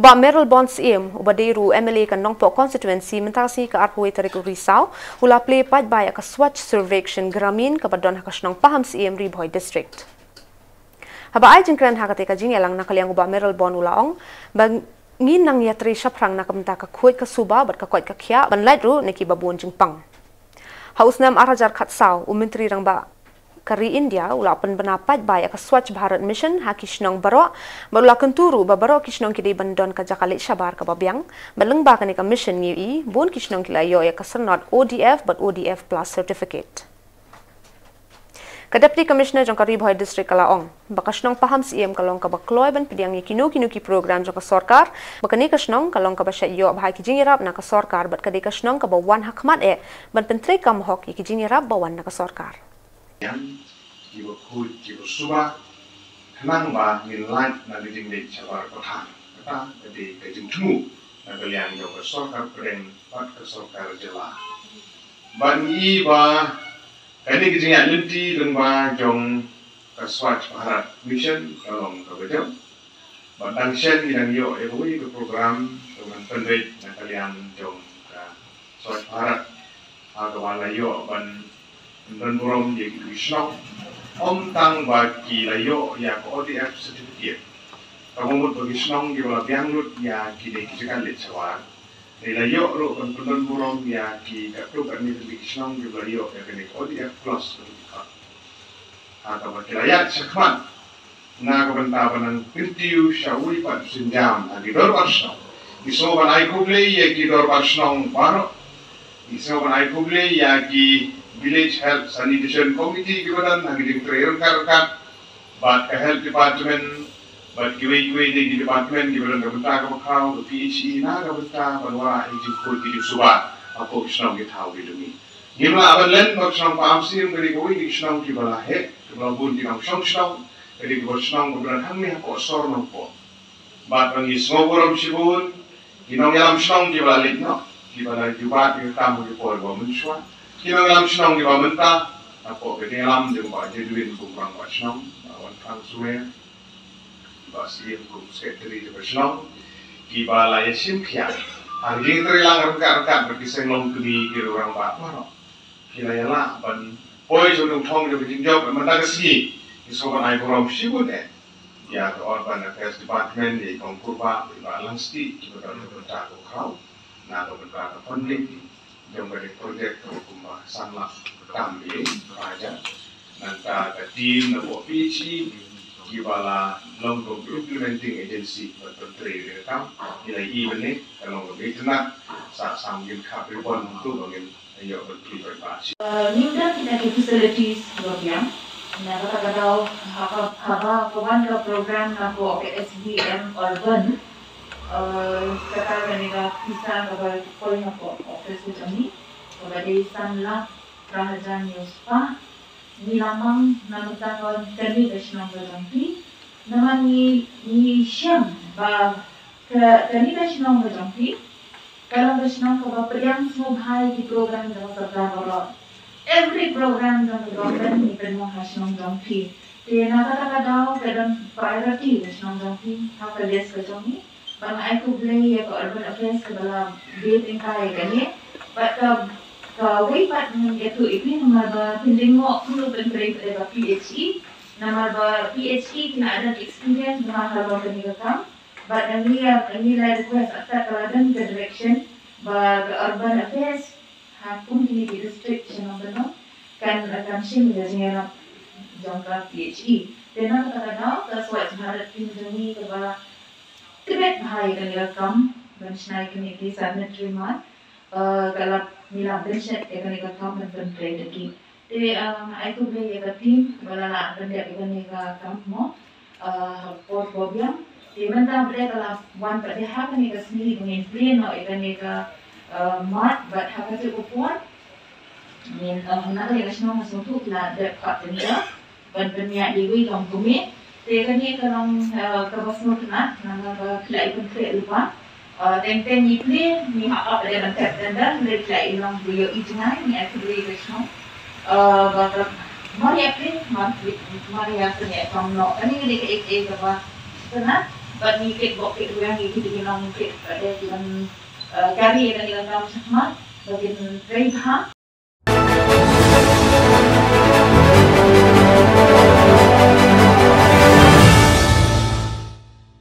Uba Meryl Bonds im uba deru MLA kan Nongpo constituency mentasi ke Arhui Tarik Risau ula play pad by ka Swatch Survection Gramin ka badon hakasnong paham im Riboy district. Haba ay jengkran hakate ka jing elang nakaliang uba Meryl Bond ulaong bang ngin nang yatri saprang nakamta ka kuit ka suba bat ka kuit ka kya ban light ru neki babun jingpang. Haus nam arajar khatsau umentri rang ba Kari India ula pendapat baik ke Swatch Bharat Mission hakisnong baro barula kenturu babaro kisnong kidi bandon ka jakalik syabar ka babiang balengba ka mission ngi bun kisnong kilayo ya ka not ODF but ODF plus certificate. Ka Deputy Commissioner jong Riboy district kalaong bakasnong paham CM kalong ka bakloy ban pidiang kinu ki program jong ka sarkar bakani kasnong kalong ka basya yo bahai ki jingirap na ka sarkar bat ka kasnong ka bawan hakmat ban pentri kam hok ki jingirap bawan na ka sarkar. Yang jiwa kuat, jiwa suba, kenang bah nilai nanti jinglet cabar kotan, kata jadi kejung temu, nanti yang jauh kesorkar peren, pat kesorkar jela. Bani bah, kini kejengnya lunti dan bah jong Swatch Bharat Mission kalong kebejau. Badang sen yang yo evolusi ke program dengan pendek nanti yang jong Swatch Bharat, agak yo ban dan burom di Krishnong, tang bagi layo ya ODF certificate. Kamu bagi Krishnong di bawah bianglut ya kini kita lihat sawar. Di layo lo dan burom ya ki kaplu kan di Krishnong di bawah layo ya kini ODF plus certificate. Atau bagi layak sekman, na kebantapan ng pintiu syawuli pat senjam di dor Krishnong. Isoban ay kuble ya ki dor Krishnong paro. Isoban ay kuble ya ki Village Health Sanitation Committee gibadan hanging trail karkan but ka health department but giwe di department gibadan kabenta ka makau ke PHE na kabenta banwa ijin ko di suba apo kisnong githaw gidumi gimla abalan ko kisnong paamsim gari ko di kisnong gibala he gibala bun di nang song gari ko kisnong gibala hangmi ko sor no po but ang ismoborom sibun ginong yalam kisnong gibala litno gibala jubat di tamu di por go munswa Kina ngalam sinong di bawanta, apo kini ngalam di bawah jeduin kumang sinong, awan kang suwe, basi kum sekretari di sinong, kiba laya simpian, anjing terilang rekan berkisah long kini kiri orang bapa, kila yala ban, poi jodong tong di jingjau bermata kesini, isokan ai kurang sibuk ya ke Urban Affairs Department di Kongkurba di Balangsti, kita dah berbentak kau, nak berbentak funding. Jom dari projek kumba sangat kambing raja nanta ke tim na buat PHE kibala long-term implementing agency berpenteri direkam nilai ini kalau begitu saat sambil kapilpon untuk bangin ayo berpenteri berpasi. New dan kita di facilities program. Nah kata-kata haba kawan ke program na buat SBM Urban. Sekarang mereka bisa kepada poin apa office kami kepada Istanbul Raja Newspa ni lamang nama tahun kami nasional berjangki nama ni siang bah kami nasional berjangki kalau nasional kepada periang semua di program dalam serta every program dalam government ni penuh nasional berjangki dia nak kata-kata dalam priority nasional berjangki hak lias kejami Bang aku beli ya ke Urban Affairs ke dalam bilik ingkai kan ya. But way part itu nama pendengok perlu penteri pada PHE. Nama PHE kena ada experience dengan hal kenikah. But kami request atas keladan ke direction bagi Urban Affairs hakun kini di district yang benar kan sih menjadinya jangka PHE. Dan kata-kata ke Swatch Bharat Mission ke bawah Tibet bahaya kan direkam benchmark ini di sanitary mat kalau mila benchmark kan direkam dan penteri lagi. Jadi aku beli yang tim kalau nak benda kan direkam mo portfolio. Di mana beli kalau one pada hak kan direkam sendiri dengan plan atau kan direkam mat, but hak itu upon. Min nak direkam semua masuk tu lah dekat dunia, banyak diwi dalam bumi. Dia ni kalau kebasmu kena, nama kelai pun kelai lupa. Tempen ni play ni apa pada bantat tanda, dia kelai ilang beliau ijnai ni aku beli besok. Bapak mari play, mari apa ni? Kamu nak? Ini dia ke apa? Kena but mikit bokit yang itu dengan mikit ada dengan kari dan dengan kamu sama bagi trade ha